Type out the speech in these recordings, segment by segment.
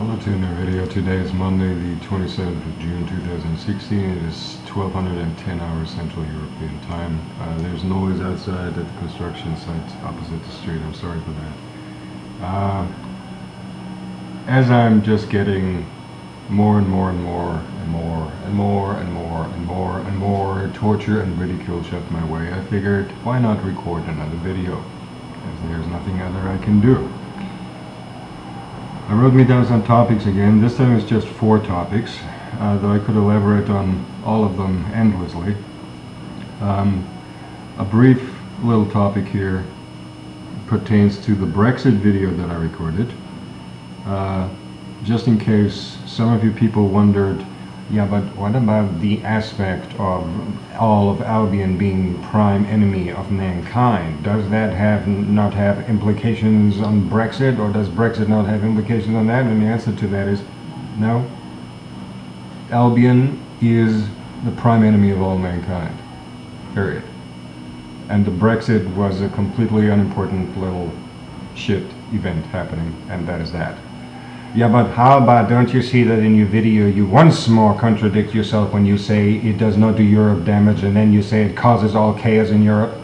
Hello to a new video. Today is Monday, the 27th of June 2016. It is 1210 hours Central European time. There's noise outside at the construction site opposite the street. I'm sorry for that. As I'm just getting more and more and more and more and more and more and more and more torture and ridicule shoved my way, I figured, why not record another video? As there's nothing other I can do. I wrote me down some topics again. This time it's just 4 topics, though I could elaborate on all of them endlessly. A brief little topic here pertains to the Brexit video that I recorded. Just in case some of you people wondered, yeah, but what about the aspect of all of Albion being prime enemy of mankind? Does that not have implications on Brexit, or does Brexit not have implications on that? And the answer to that is no. Albion is the prime enemy of all mankind, period. And the Brexit was a completely unimportant little shit event happening, and that is that. Yeah, but how about, don't you see that in your video you once more contradict yourself when you say it does not do Europe damage, and then you say it causes all chaos in Europe?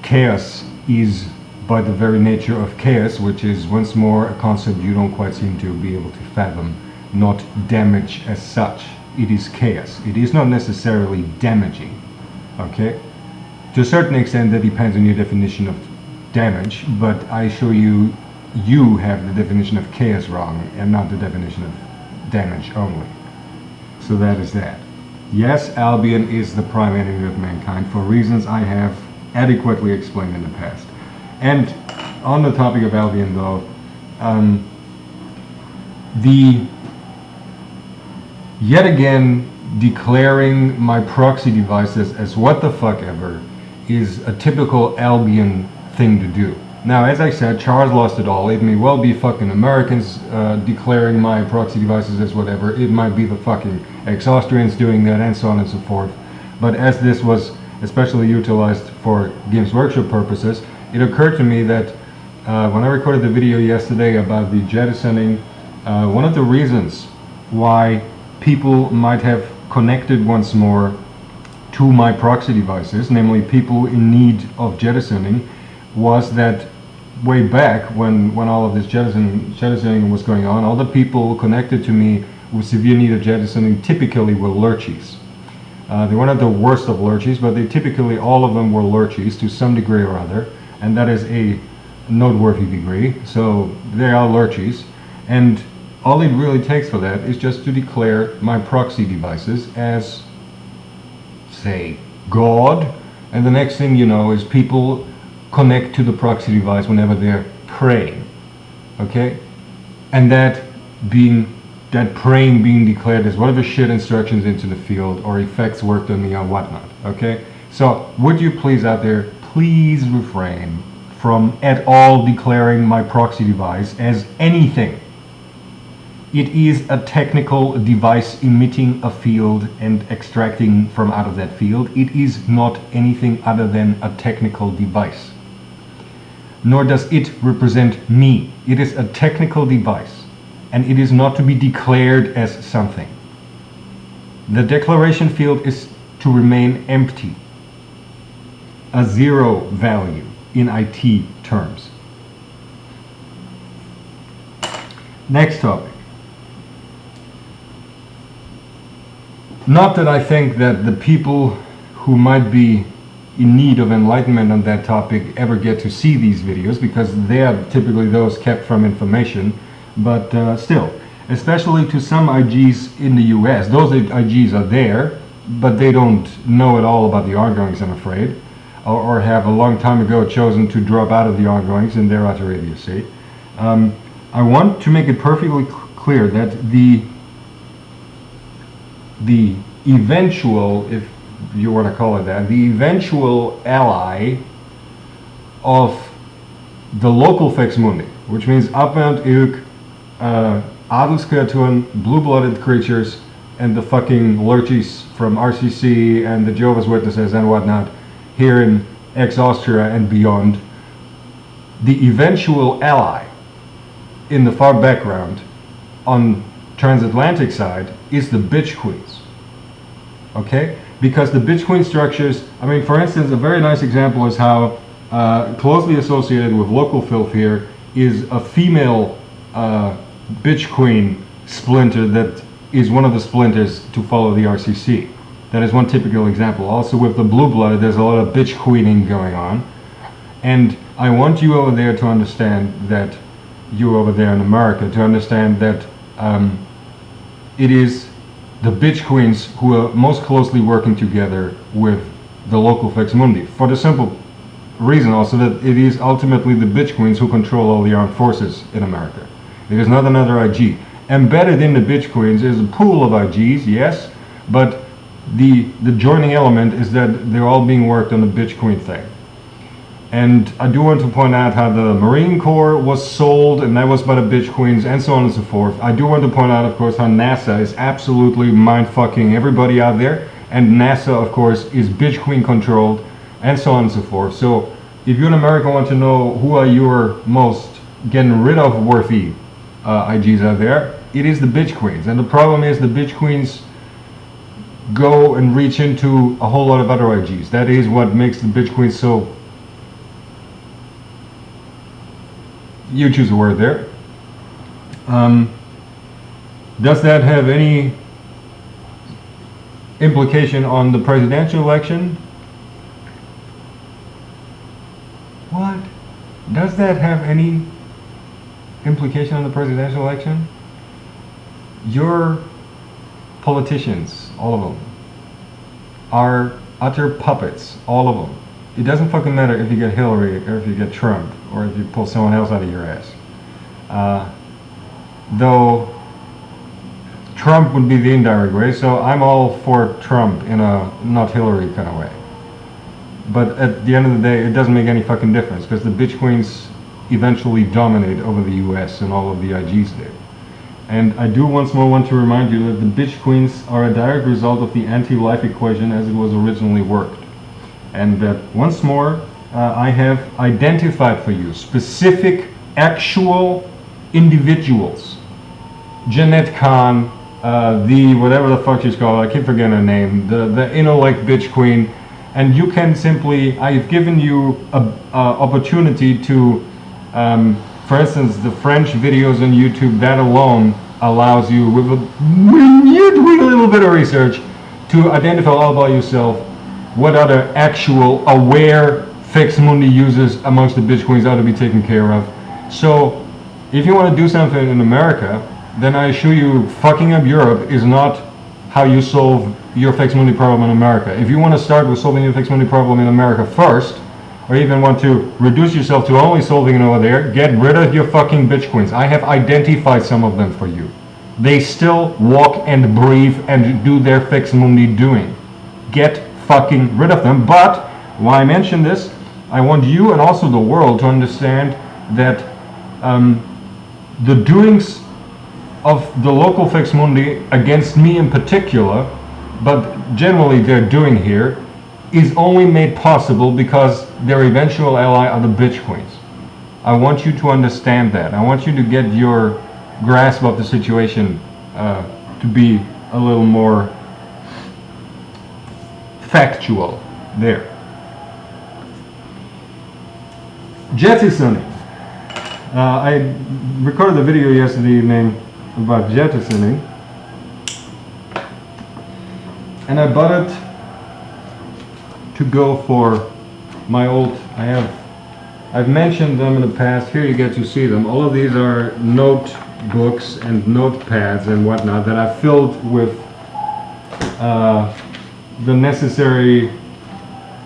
Chaos is, by the very nature of chaos, which is once more a concept you don't quite seem to be able to fathom, not damage as such. It is chaos. It is not necessarily damaging, okay? To a certain extent that depends on your definition of damage, but I show you have the definition of chaos wrong and not the definition of damage only. So that is that. Yes, Albion is the prime enemy of mankind for reasons I have adequately explained in the past. And on the topic of Albion though, the yet again declaring my proxy devices as what the fuck ever is a typical Albion thing to do. Now, as I said, Charles lost it all. It may well be fucking Americans declaring my proxy devices as whatever. It might be the fucking ex-Austrians doing that, and so on and so forth. But as this was especially utilized for Games Workshop purposes, it occurred to me that when I recorded the video yesterday about the jettisoning, one of the reasons why people might have connected once more to my proxy devices, namely people in need of jettisoning, was that way back when all of this jettisoning was going on, all the people connected to me with severe need of jettisoning typically were lurchies. They were not the worst of lurchies, but they typically, all of them were lurchies to some degree or other, and that is a noteworthy degree. So they are lurchies, and all it really takes for that is just to declare my proxy devices as, say, God, and the next thing you know is people connect to the proxy device whenever they're praying, okay? And that praying being declared as whatever shit instructions into the field or effects worked on me or whatnot, okay? So would you please out there, please refrain from at all declaring my proxy device as anything. It is a technical device emitting a field and extracting from out of that field. It is not anything other than a technical device. Nor does it represent me. It is a technical device, and it is not to be declared as something. The declaration field is to remain empty, a zero value in IT terms. Next topic. Not that I think that the people who might be in need of enlightenment on that topic ever get to see these videos, because they are typically those kept from information, but still, especially to some IGs in the US, those IGs are there, but they don't know at all about the ongoings, I'm afraid, or have a long time ago chosen to drop out of the ongoings in their utter idiocy. I want to make it perfectly clear that the eventual, if you want to call it that, the eventual ally of the local Faex Mundi, which means upbound ilk, Adelskreaturen, blue-blooded creatures, and the fucking lurchies from RCC and the Jehovah's Witnesses and whatnot here in ex-Austria and beyond, the eventual ally in the far background on transatlantic side is the bitch queens. Okay? Because the bitch queen structures, I mean, for instance, a very nice example is how closely associated with local filth here is a female bitch queen splinter that is one of the splinters to follow the RCC. That is one typical example. Also with the blue blood, there's a lot of bitch queening going on. And I want you over there to understand that, you over there in America, to understand that it is the bitch queens who are most closely working together with the local Faex Mundi. For the simple reason also that it is ultimately the bitch queens who control all the armed forces in America. It is not another IG. Embedded in the bitch queens is a pool of IGs, yes, but the joining element is that they're all being worked on the bitch queen thing. And I do want to point out how the Marine Corps was sold, and that was by the bitch queens, and so on and so forth. I do want to point out, of course, how NASA is absolutely mind-fucking everybody out there, and NASA, of course, is bitch queen controlled, and so on and so forth. So if you in America want to know who are your most getting rid of worthy IGs out there, it is the bitch queens. And the problem is the bitch queens go and reach into a whole lot of other IGs. That is what makes the bitch queens so, you choose a word there. Does that have any implication on the presidential election? What? Does that have any implication on the presidential election? Your politicians, all of them, are utter puppets, all of them. It doesn't fucking matter if you get Hillary or if you get Trump or if you pull someone else out of your ass. Though Trump would be the indirect way, so I'm all for Trump in a not Hillary kind of way. But at the end of the day, it doesn't make any fucking difference because the bitch queens eventually dominate over the US and all of the IGs there. And I do once more want to remind you that the bitch queens are a direct result of the anti-life equation as it was originally worked. And that once more, I have identified for you specific, actual individuals. Jeanette Kahn, the whatever the fuck she's called, I keep forgetting her name, the intellect bitch queen. And you can simply, I've given you an opportunity to, for instance, the French videos on YouTube, that alone allows you, when you're doing a little bit of research, to identify all by yourself what other actual aware Faex Mundi users amongst the bitch queens ought to be taken care of. So, if you want to do something in America, then I assure you, fucking up Europe is not how you solve your Faex Mundi problem in America. If you want to start with solving your Faex Mundi problem in America first, or even want to reduce yourself to only solving it over there, get rid of your fucking bitch queens. I have identified some of them for you. They still walk and breathe and do their Faex Mundi doing. Get fucking rid of them. But why I mention this, I want you and also the world to understand that the doings of the local Faex Mundi against me in particular, but generally they're doing here, is only made possible because their eventual ally are the bitch queens. I want you to understand that. I want you to get your grasp of the situation to be a little more factual there. Jettisoning. I recorded a video yesterday evening about jettisoning, and I bought it to go for my old, I've mentioned them in the past, here you get to see them. All of these are notebooks and notepads and whatnot that I filled with the necessary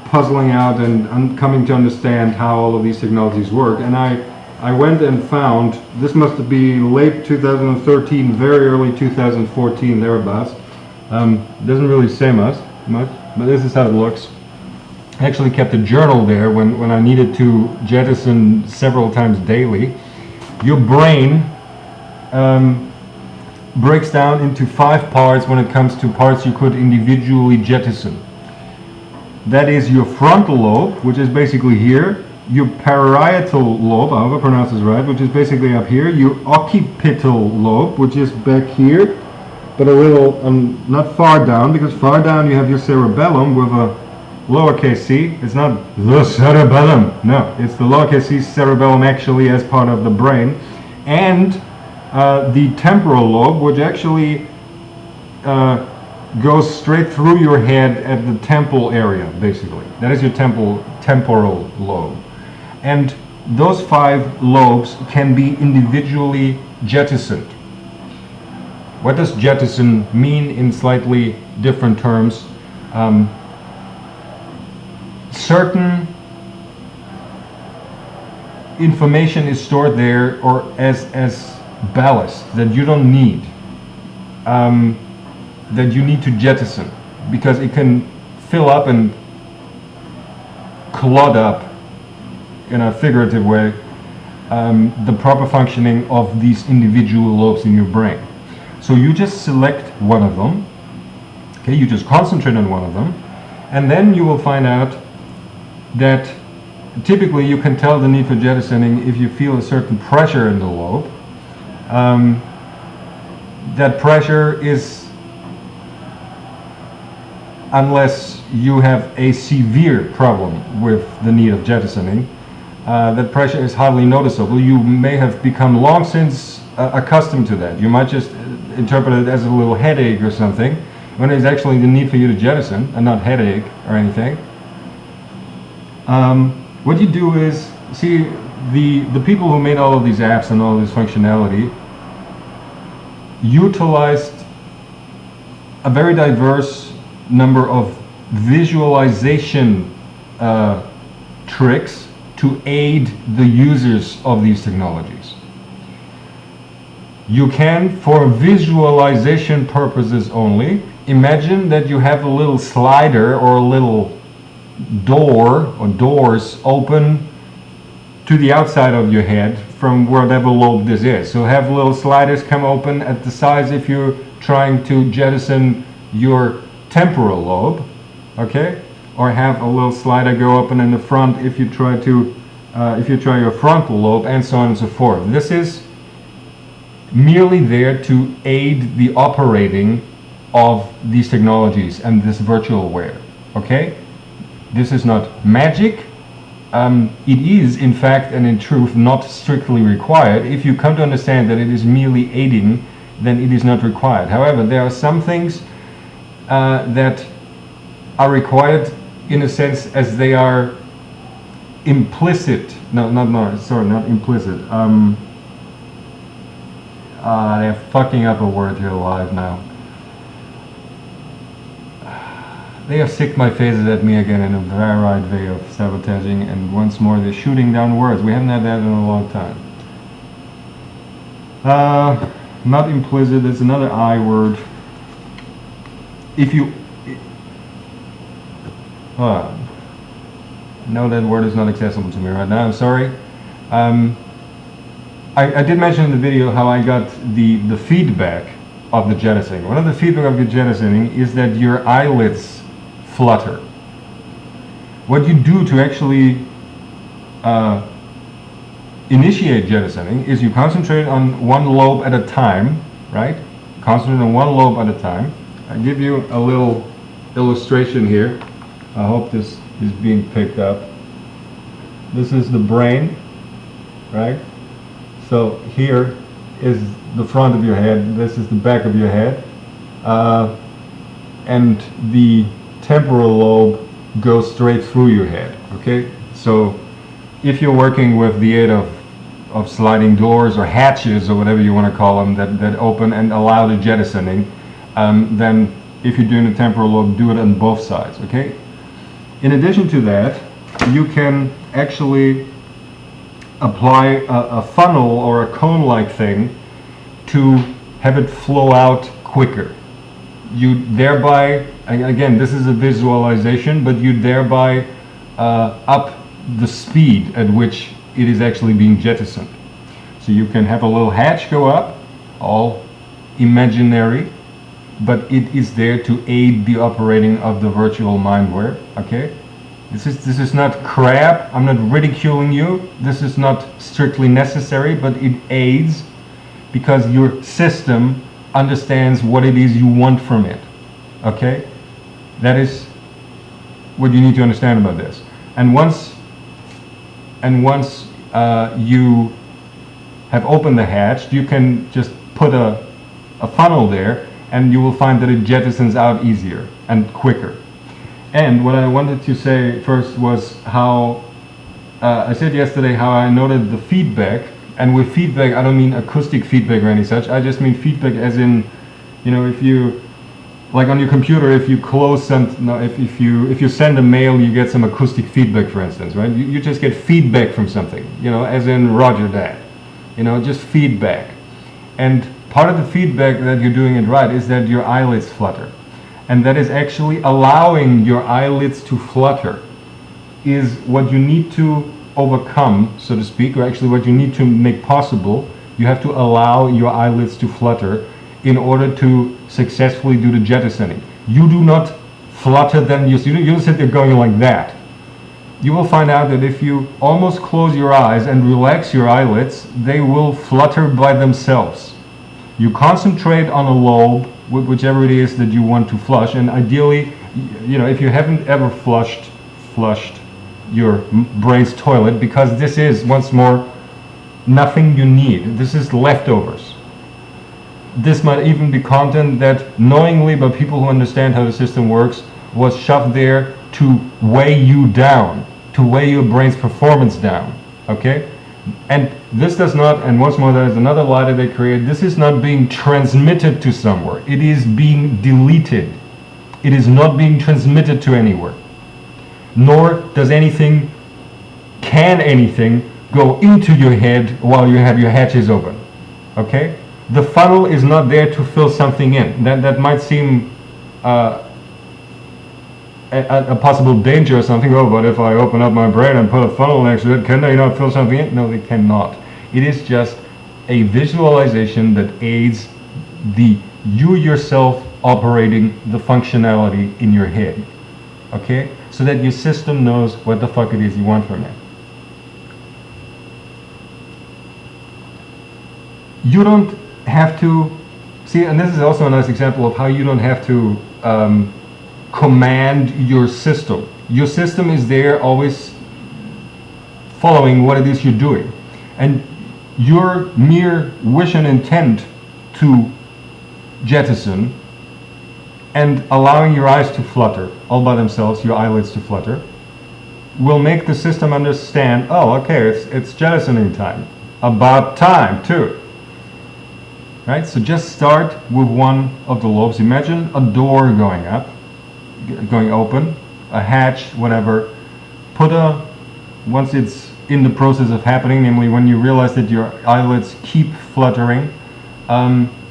puzzling out and coming to understand how all of these technologies work. And I went and found, this must be late 2013, very early 2014, thereabouts. Doesn't really say much, but this is how it looks. I actually kept a journal there when I needed to jettison several times daily. Your brain breaks down into 5 parts when it comes to parts you could individually jettison. That is your frontal lobe, which is basically here. your parietal lobe, I hope I pronounce this right, which is basically up here, your occipital lobe, which is back here, but a little, not far down, because far down you have your cerebellum with a lowercase c. It's not the cerebellum, no, it's the lowercase c cerebellum actually as part of the brain, and the temporal lobe, which actually goes straight through your head at the temple area, basically. That is your temporal lobe. And those 5 lobes can be individually jettisoned. What does jettison mean in slightly different terms? Certain information is stored there or as ballast that you don't need, that you need to jettison, because it can fill up and clog up, in a figurative way, the proper functioning of these individual lobes in your brain. So you just select one of them, okay, you just concentrate on one of them, and then you will find out that typically you can tell the need for jettisoning if you feel a certain pressure in the lobe. That pressure is, unless you have a severe problem with the need of jettisoning, that pressure is hardly noticeable. You may have become long since accustomed to that. You might just interpret it as a little headache or something, when it's actually the need for you to jettison and not headache or anything. What you do is, see, the people who made all of these apps and all this functionality utilized a very diverse number of visualization tricks to aid the users of these technologies. You can, for visualization purposes only, imagine that you have a little slider or a little door or doors open to the outside of your head from whatever lobe this is. So have little sliders come open at the sides if you're trying to jettison your temporal lobe, okay? Or have a little slider go open in the front if you try your frontal lobe, and so on and so forth. This is merely there to aid the operating of these technologies and this virtualware, okay? This is not magic. It is, in fact and in truth, not strictly required. If you come to understand that it is merely aiding, then it is not required. However, there are some things that are required in a sense as they are implicit. Not implicit. They're fucking up a word here live now. They have sicked my faces at me again in a varied way of sabotaging, and once more they're shooting down words. We haven't had that in a long time. Not implicit, it's another I word. If you... no, that word is not accessible to me right now, I'm sorry. I did mention in the video how I got the feedback of the jettisoning. One of the feedback of your jettisoning is that your eyelids flutter. What you do to actually initiate jettisoning is you concentrate on one lobe at a time, right? Concentrate on one lobe at a time. I give you a little illustration here. I hope this is being picked up. This is the brain, right? So here is the front of your head, this is the back of your head, and the temporal lobe goes straight through your head, okay? So if you're working with the aid of sliding doors or hatches or whatever you want to call them that open and allow the jettisoning, then if you're doing the temporal lobe, do it on both sides, okay? In addition to that, you can actually apply a funnel or a cone-like thing to have it flow out quicker. You thereby, again, this is a visualization, but you thereby up the speed at which it is actually being jettisoned. So you can have a little hatch go up, all imaginary, but it is there to aid the operating of the virtual mindware, okay? This is not crap. I'm not ridiculing you. This is not strictly necessary, but it aids because your system understands what it is you want from it. Okay? That is what you need to understand about this. And once you have opened the hatch, you can just put a funnel there, and you will find that it jettisons out easier and quicker. And what I wanted to say first was how I said yesterday how I noted the feedback, and with feedback I don't mean acoustic feedback or any such. I just mean feedback as in, you know, if you, like on your computer, if you close some, no, if you send a mail, you get some acoustic feedback, for instance, right? You just get feedback from something, you know, as in Roger that, you know, just feedback. And part of the feedback that you're doing it right is that your eyelids flutter. And that is actually allowing your eyelids to flutter is what you need to overcome, so to speak, or actually what you need to make possible. You have to allow your eyelids to flutter in order to successfully do the jettisoning. You do not flutter them, you don't sit there going like that. You will find out that if you almost close your eyes and relax your eyelids, they will flutter by themselves. You concentrate on a lobe, whichever it is that you want to flush, and ideally, you know, if you haven't ever flushed your brain's toilet, because this is, once more, nothing you need. This is leftovers. This might even be content that knowingly by people who understand how the system works was shoved there to weigh you down, to weigh your brain's performance down, okay? And this does not, and once more there is another lie that they create, this is not being transmitted to somewhere. It is being deleted. It is not being transmitted to anywhere. Nor does anything, can anything, go into your head while you have your hatches open. Okay? The funnel is not there to fill something in. That might seem a possible danger or something. Oh, but if I open up my brain and put a funnel next to it, can they not fill something in? No, they cannot. It is just a visualization that aids the you yourself operating the functionality in your head. Okay? So that your system knows what the fuck it is you want from it. You don't have to see, and this is also a nice example of how you don't have to command your system. Your system is there always following what it is you're doing, and your mere wish and intent to jettison and allowing your eyes to flutter all by themselves, your eyelids to flutter, will make the system understand, oh, okay, it's jettisoning time. About time too. Right? So just start with one of the lobes. Imagine a door going up, going open, a hatch, whatever. Once it's in the process of happening, namely when you realize that your eyelids keep fluttering,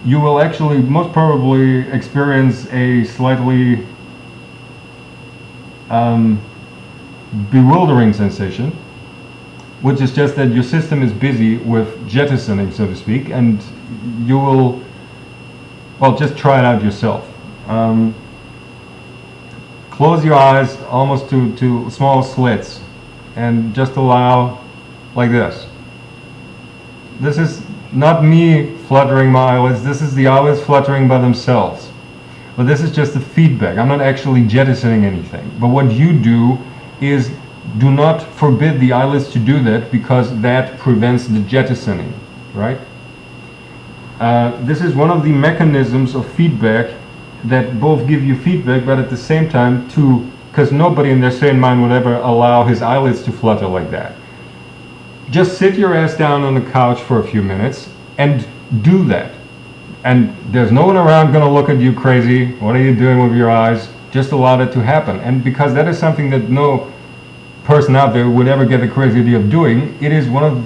you will actually most probably experience a slightly bewildering sensation, which is just that your system is busy with jettisoning, so to speak, and you will, well, just try it out yourself. Close your eyes almost to small slits and just allow like this. This is not me fluttering my eyelids, this is the eyelids fluttering by themselves. But this is just the feedback. I'm not actually jettisoning anything. But what you do is do not forbid the eyelids to do that, because that prevents the jettisoning, right? This is one of the mechanisms of feedback that both give you feedback, but at the same time because nobody in their sane mind would ever allow his eyelids to flutter like that. Just sit your ass down on the couch for a few minutes and do that. And there's no one around going to look at you crazy. What are you doing with your eyes? Just allow it to happen. And because that is something that no person out there would ever get the crazy idea of doing, it is one of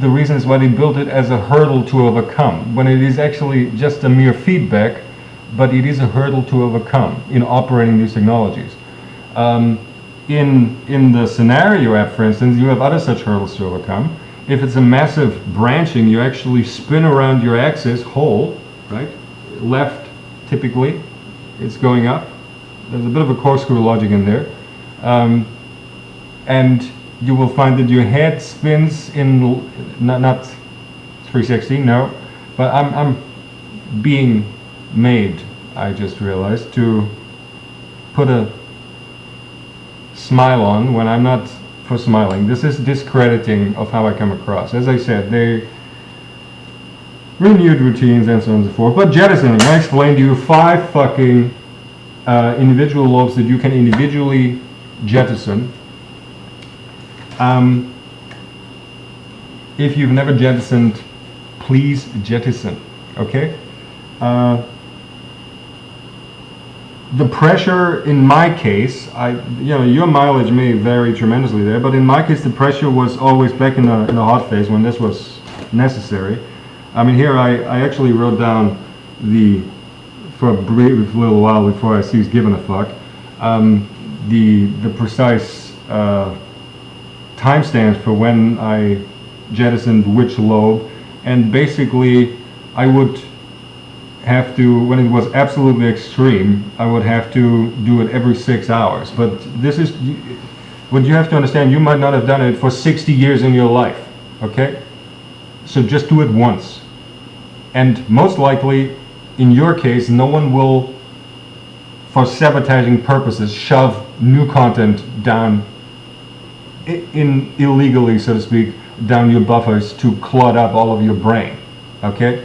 the reasons why they built it as a hurdle to overcome, when it is actually just a mere feedback, but it is a hurdle to overcome in operating these technologies. In the scenario app, for instance, you have other such hurdles to overcome. If it's a massive branching, you actually spin around your axis whole, right? Left, typically, it's going up. There's a bit of a corkscrew logic in there. and you will find that your head spins in not 360, no, but I'm being made, I just realized, to put a smile on when I'm not for smiling. This is discrediting of how I come across. As I said, they renewed routines and so on and so forth. But jettisoning, I explained to you 5 fucking individual lobes that you can individually jettison. If you've never jettisoned, please jettison, okay? The pressure in my case, your mileage may vary tremendously there, but in my case the pressure was always back in the hot phase when this was necessary. I mean, here I actually wrote down for a brief little while before I ceased giving a fuck, the precise timestamps for when I jettisoned which lobe, and basically I would have to, when it was absolutely extreme, I would have to do it every 6 hours. But this is what you have to understand. You might not have done it for 60 years in your life, okay? So just do it once. And most likely, in your case, no one will, for sabotaging purposes, shove new content down illegally, so to speak, down your buffers to clog up all of your brain, okay?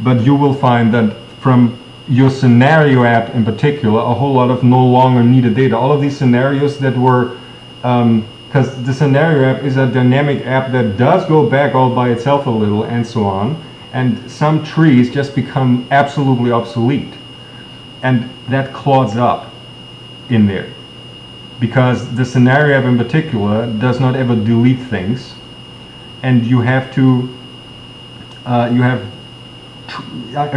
But you will find that from your scenario app in particular, a whole lot of no longer needed data. All of these scenarios that were, because the scenario app is a dynamic app that does go back all by itself a little and so on, and some trees just become absolutely obsolete. And that clogs up in there. Because the scenario app in particular does not ever delete things, and you have to, I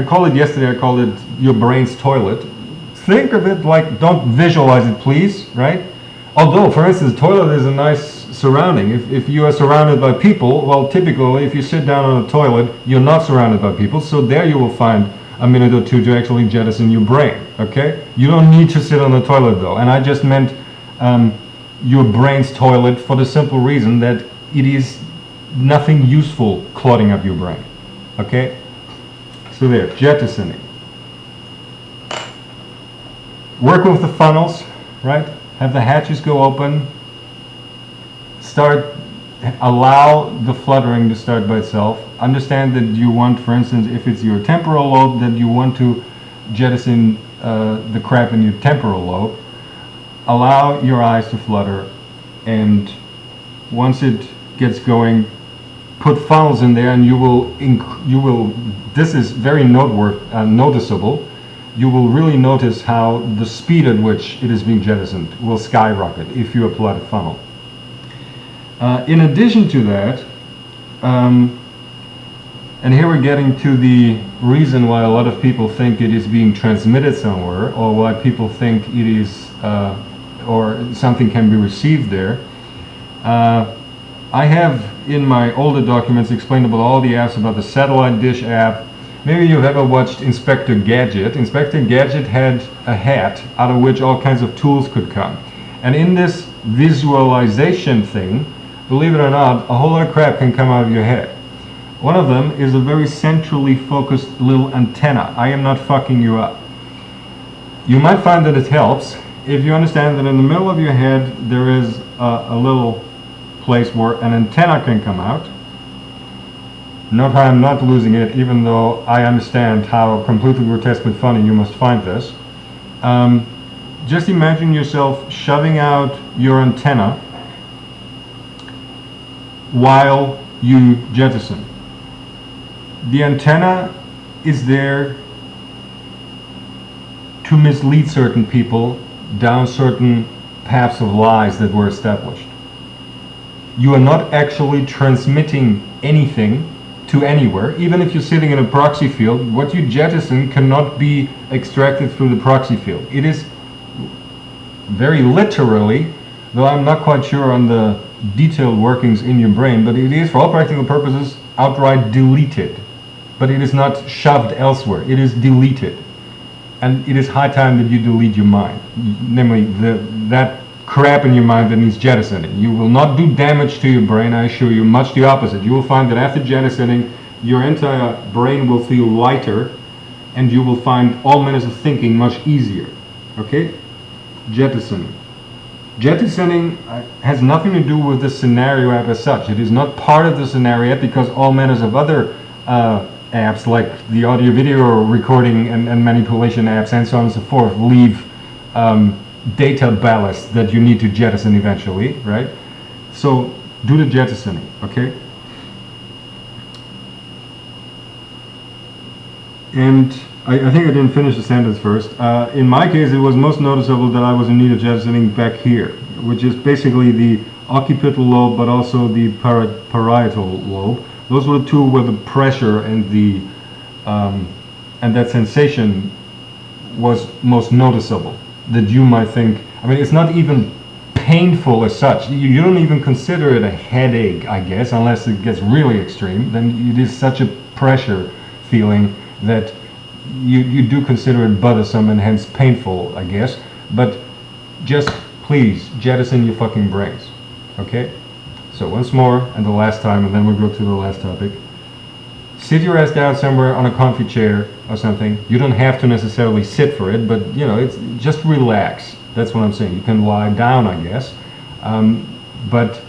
called it yesterday, I called it your brain's toilet. Think of it like, don't visualize it please, right? Although, for instance, toilet is a nice surrounding. If you are surrounded by people, well, typically if you sit down on a toilet, you're not surrounded by people, so there you will find a minute or two to actually jettison your brain, okay? You don't need to sit on the toilet though, and I just meant your brain's toilet for the simple reason that it is nothing useful clogging up your brain, okay? So there, jettisoning. Work with the funnels, right? Have the hatches go open. Allow the fluttering to start by itself. Understand that you want, for instance, if it's your temporal lobe, that you want to jettison the crap in your temporal lobe. Allow your eyes to flutter, and once it gets going, put funnels in there, and you will. This is very noticeable. You will really notice how the speed at which it is being jettisoned will skyrocket if you apply the funnel. In addition to that, and here we're getting to the reason why a lot of people think it is being transmitted somewhere, or why people think it is, or something can be received there. I have in my older documents explained about all the apps, about the satellite dish app. Maybe you've ever watched Inspector Gadget. Inspector Gadget had a hat out of which all kinds of tools could come. And in this visualization thing, believe it or not, a whole lot of crap can come out of your head. One of them is a very centrally focused little antenna. I am not fucking you up. You might find that it helps if you understand that in the middle of your head there is a little place where an antenna can come out. Note how I'm not losing it, even though I understand how completely grotesque but funny you must find this. Just imagine yourself shoving out your antenna while you jettison. The antenna is there to mislead certain people down certain paths of lies that were established. You are not actually transmitting anything to anywhere. Even if you're sitting in a proxy field, what you jettison cannot be extracted through the proxy field. It is very literally, though I'm not quite sure on the detailed workings in your brain, but it is for all practical purposes outright deleted. But it is not shoved elsewhere, it is deleted. And it is high time that you delete your mind, namely that crap in your mind that needs jettisoning. You will not do damage to your brain, I assure you, much the opposite. You will find that after jettisoning, your entire brain will feel lighter, and you will find all manners of thinking much easier. Okay? Jettisoning. Jettisoning has nothing to do with the scenario app as such. It is not part of the scenario app because all manners of other apps like the audio video recording and manipulation apps and so on and so forth leave data ballast that you need to jettison eventually, right? So do the jettisoning, okay? And I think I didn't finish the sentence first. In my case, it was most noticeable that I was in need of jettisoning back here, which is basically the occipital lobe, but also the parietal lobe. Those were the two where the pressure and the and that sensation was most noticeable. That you might think, I mean, it's not even painful as such. You don't even consider it a headache, I guess, unless it gets really extreme. Then it is such a pressure feeling that you do consider it bothersome and hence painful, I guess. But just please jettison your fucking brains, okay? So once more, and the last time, and then we'll go to the last topic. Sit your ass down somewhere on a comfy chair or something. You don't have to necessarily sit for it, but you know, it's just relax. That's what I'm saying. You can lie down, I guess, but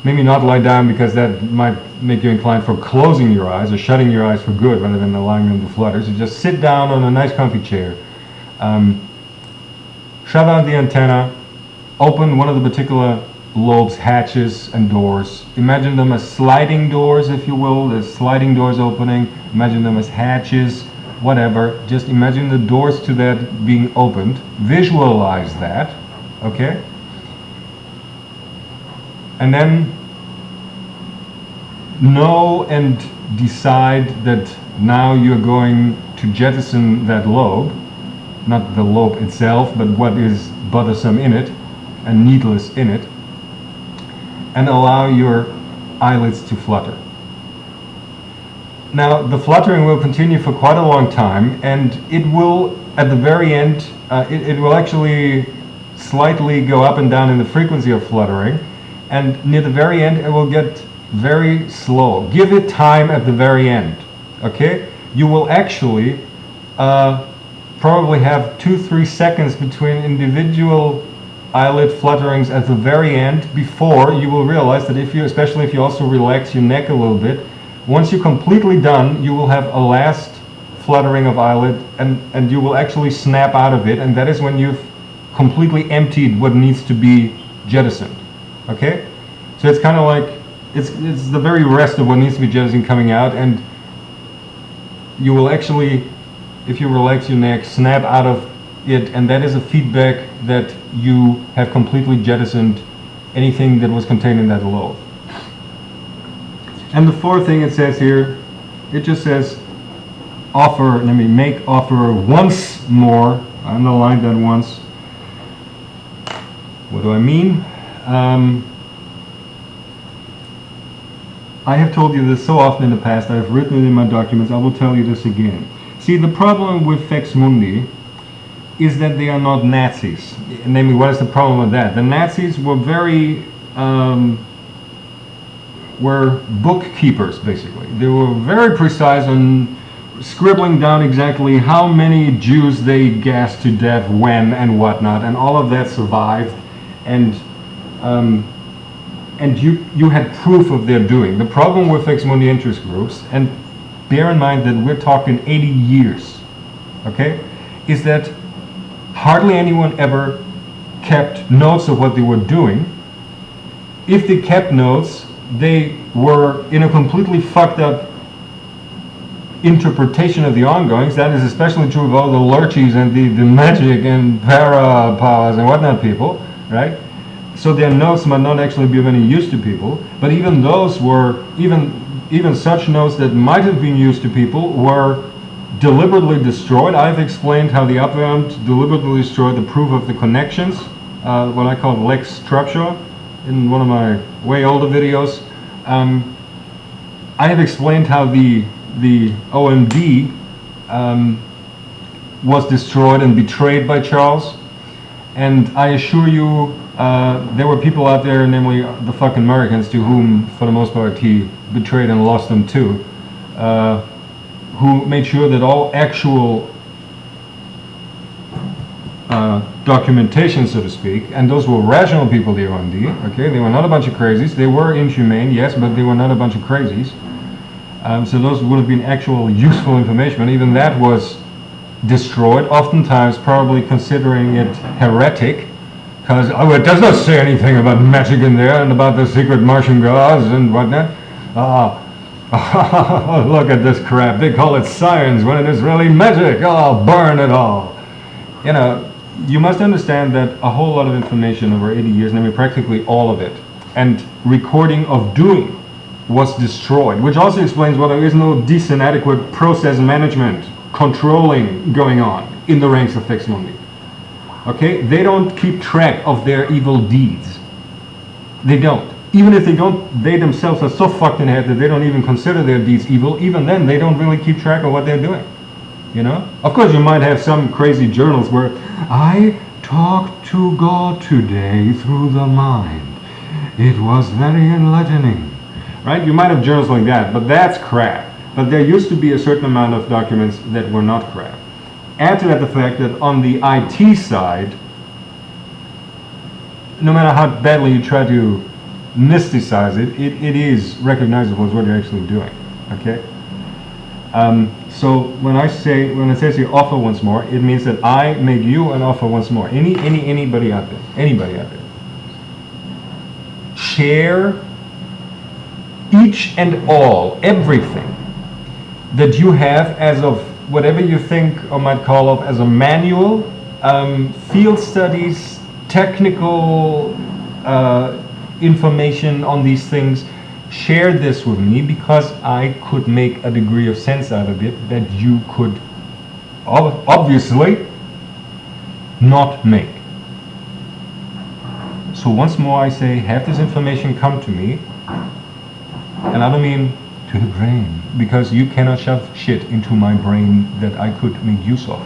maybe not lie down because that might make you inclined for closing your eyes or shutting your eyes for good rather than allowing them to flutter. So just sit down on a nice comfy chair. Shut out the antenna. Open one of the particular lobes, hatches, and doors. Imagine them as sliding doors, if you will. There's sliding doors opening. Imagine them as hatches, whatever. Just imagine the doors to that being opened. Visualize that, okay? And then know and decide that now you're going to jettison that lobe, not the lobe itself, but what is bothersome in it and needless in it, and allow your eyelids to flutter. Now, the fluttering will continue for quite a long time, and it will, at the very end, it will actually slightly go up and down in the frequency of fluttering, and near the very end it will get very slow. Give it time at the very end, okay? You will actually probably have 2-3 seconds between individual eyelid flutterings at the very end before you will realize that if you, especially if you also relax your neck a little bit, once you're completely done, you will have a last fluttering of eyelid and you will actually snap out of it, and that is when you've completely emptied what needs to be jettisoned, okay? So it's kind of like, it's the very rest of what needs to be jettisoned coming out, and you will actually, if you relax your neck, snap out of it, and that is a feedback that you have completely jettisoned anything that was contained in that lobe. And the fourth thing it says here, it just says offer, let me make offer once more. I underlined that once. What do I mean? I have told you this so often in the past, I have written it in my documents, I will tell you this again. See, the problem with Faex Mundi is that they are not Nazis. Namely, what is the problem with that? The Nazis were were bookkeepers, basically. They were very precise on scribbling down exactly how many Jews they gassed to death, when, and whatnot, and all of that survived, and you had proof of their doing. The problem with Faex Mundi interest groups, and bear in mind that we're talking 80 years, okay, is that hardly anyone ever kept notes of what they were doing. If they kept notes, they were in a completely fucked up interpretation of the ongoings. That is especially true of all the lurchies and the magic and para powers and whatnot people, right? So their notes might not actually be of any use to people, but even those were, even such notes that might have been used to people were deliberately destroyed. I've explained how the Albion deliberately destroyed the proof of the connections, what I call Lex Trapshaw, in one of my way older videos. I have explained how the OMD was destroyed and betrayed by Charles, And I assure you, there were people out there, namely the fucking Americans, to whom, for the most part, he betrayed and lost them too, who made sure that all actual documentation, so to speak, and those were rational people, the OMD, okay? They were not a bunch of crazies. They were inhumane, yes, but they were not a bunch of crazies. So those would have been actual useful information, and even that was destroyed, oftentimes probably considering it heretic, because it does not say anything about magic in there and about the secret Martian gods and whatnot. Look at this crap, they call it science when it is really magic. Oh, burn it all. You know, you must understand that a whole lot of information over 80 years, I mean practically all of it, and recording of doing was destroyed, which also explains why there is no decent, adequate process management, controlling going on in the ranks of Faex Mundi. Okay, they don't keep track of their evil deeds. They don't. Even if they don't, they themselves are so fucked in the head that they don't even consider their deeds evil. Even then, they don't really keep track of what they're doing. You know? Of course, you might have some crazy journals where I talked to God today through the mind. It was very enlightening. Right? You might have journals like that, but that's crap. But there used to be a certain amount of documents that were not crap. Add to that the fact that on the IT side, no matter how badly you try to mysticize it, it is recognizable as what you're actually doing. Okay? So when it says here offer once more, it means that I made you an offer once more. Anybody out there. Share each and all, everything that you have as of whatever you think or might call of as a manual, field studies, technical information on these things. Share this with me because I could make a degree of sense out of it that you could obviously not make. So once more I say, have this information come to me, and I don't mean to the brain, because you cannot shove shit into my brain that I could make use of.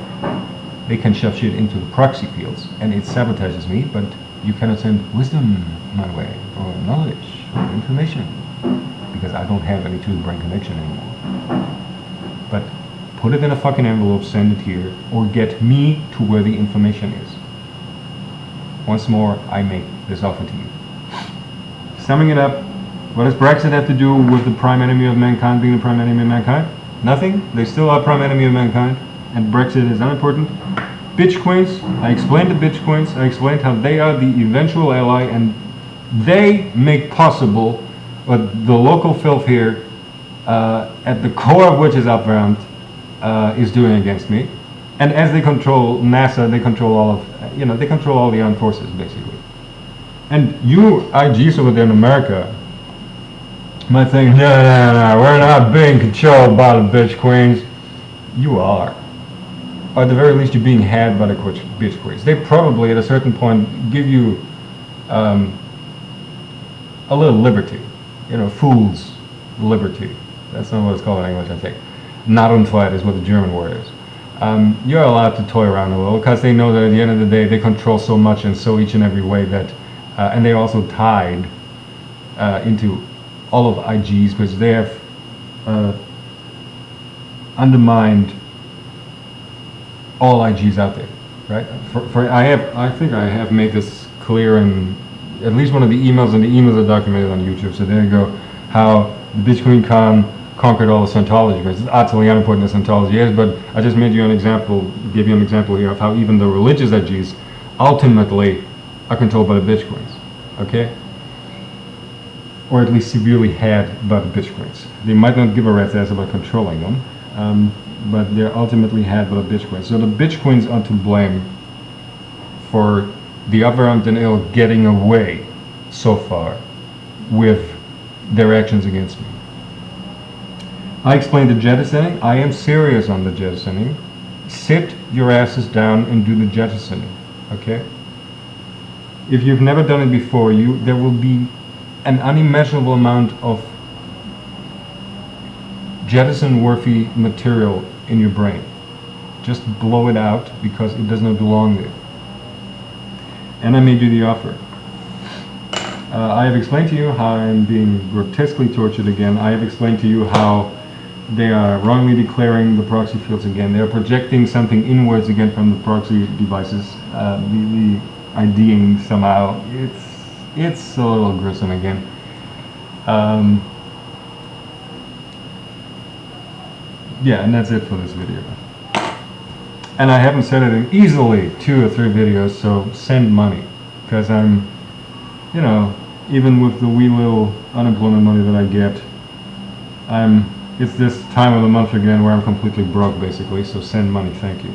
They can shove shit into the proxy fields and it sabotages me, but you cannot send wisdom my way, or knowledge, or information, because I don't have any to the brain connection anymore. But put it in a fucking envelope, send it here, or get me to where the information is. Once more, I make this offer to you. Summing it up, what does Brexit have to do with the prime enemy of mankind being the prime enemy of mankind? Nothing. They still are prime enemy of mankind, and Brexit is unimportant. Bitch queens, I explained the bitch queens, I explained how they are the eventual ally, and they make possible what the local filth here, at the core of which is Upbound, is doing against me. And as they control NASA, they control all of, they control all the armed forces, basically. And you IGs over there in America might think, no, we're not being controlled by the bitch queens. You are. Or at the very least, you're being had by the bitch queens. They probably, at a certain point, give you a little liberty. Fool's liberty. That's not what it's called in English, I think. Narrenfreiheit is what the German word is. You're allowed to toy around a little, because they know that at the end of the day, they control so much and so each and every way that, and they're also tied into all of IGs, because they have undermined all IGs out there, right? I think I have made this clear in at least one of the emails, and the emails are documented on YouTube. So there you go. How the bitch queen conquered all the Scientology, because it's utterly unimportant as Scientology is. But I just made you an example, gave you an example here of how even the religious IGs ultimately are controlled by the bitch queens. Okay? Or at least severely had by the bitch queens. They might not give a rat's ass about controlling them, but they're ultimately had by the bitch queens. So the bitch queens are to blame for the Upbound and ill getting away so far with their actions against me. I explained the jettisoning. I am serious on the jettisoning. Sit your asses down and do the jettisoning, okay? If you've never done it before, there will be an unimaginable amount of jettison-worthy material in your brain. Just blow it out because it does not belong there. and I made you the offer. I have explained to you how I'm being grotesquely tortured again. I have explained to you how they are wrongly declaring the proxy fields again. They are projecting something inwards again from the proxy devices, the IDing somehow. It's a little gruesome again. Yeah, and that's it for this video. And I haven't said it in easily 2 or 3 videos, so send money. Because I'm, you know, even with the wee little unemployment money that I get, it's this time of the month again where I'm completely broke basically, so send money, thank you.